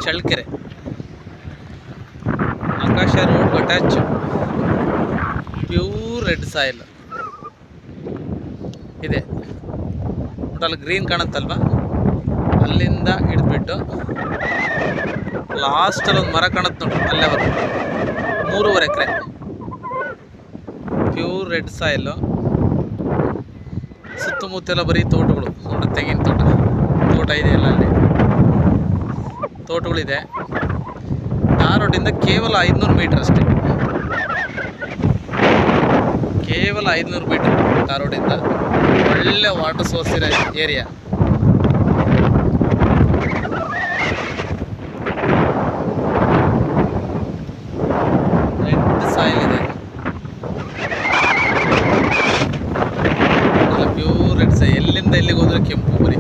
ಚಳ್ಳಕೆರೆ. ಆಕಾಶ road attach, pure red soil ಇದೆ. ಅಲ್ಲಿ ಗ್ರೀನ್ ಕಾಣುತ್ತಲ್ವ, ಅಲ್ಲಿಂದ ಹಿಡಿದ್ಬಿಟ್ಟು ಲಾಸ್ಟಲ್ಲಿ ಒಂದು ಮರ ಕಾಣುತ್ತೆ ನೋಡಿ, ಅಲ್ಲೇವರೆಗೂ 3.5 ಎಕರೆ ಪ್ಯೂರ್ ರೆಡ್ ಸಾಯಿಲು. ಸುತ್ತಮುತ್ತೆಲ್ಲ ಬರೀ ತೋಟಗಳು ನೋಡಿ, ತೆಂಗಿನ ತೋಟ ಇದೆ, ಎಲ್ಲ ಅಲ್ಲಿ ತೋಟಗಳಿದೆ. ಟಾರ್ ರೋಡಿಂದ ಕೇವಲ 500 ಮೀಟರ್ ಅಷ್ಟೇ, ಕೇವಲ 500 ಮೀಟರ್ ಟಾರ್ ರೋಡಿಂದ. ಒಳ್ಳೆ ವಾಟರ್ ಸೋರ್ಸ್ ಇರೋ ಏರಿಯಾ. ರೆಡ್ ಸಾಯಿಲ್ ಇದೆ, ಎಲ್ಲ ಪ್ಯೂರ್ ರೆಡ್ ಸಾಯಿಲ್. ಎಲ್ಲಿಂದ ಎಲ್ಲಿಗೆ ಹೋದ್ರೆ ಕೆಂಪು ಬರೀ.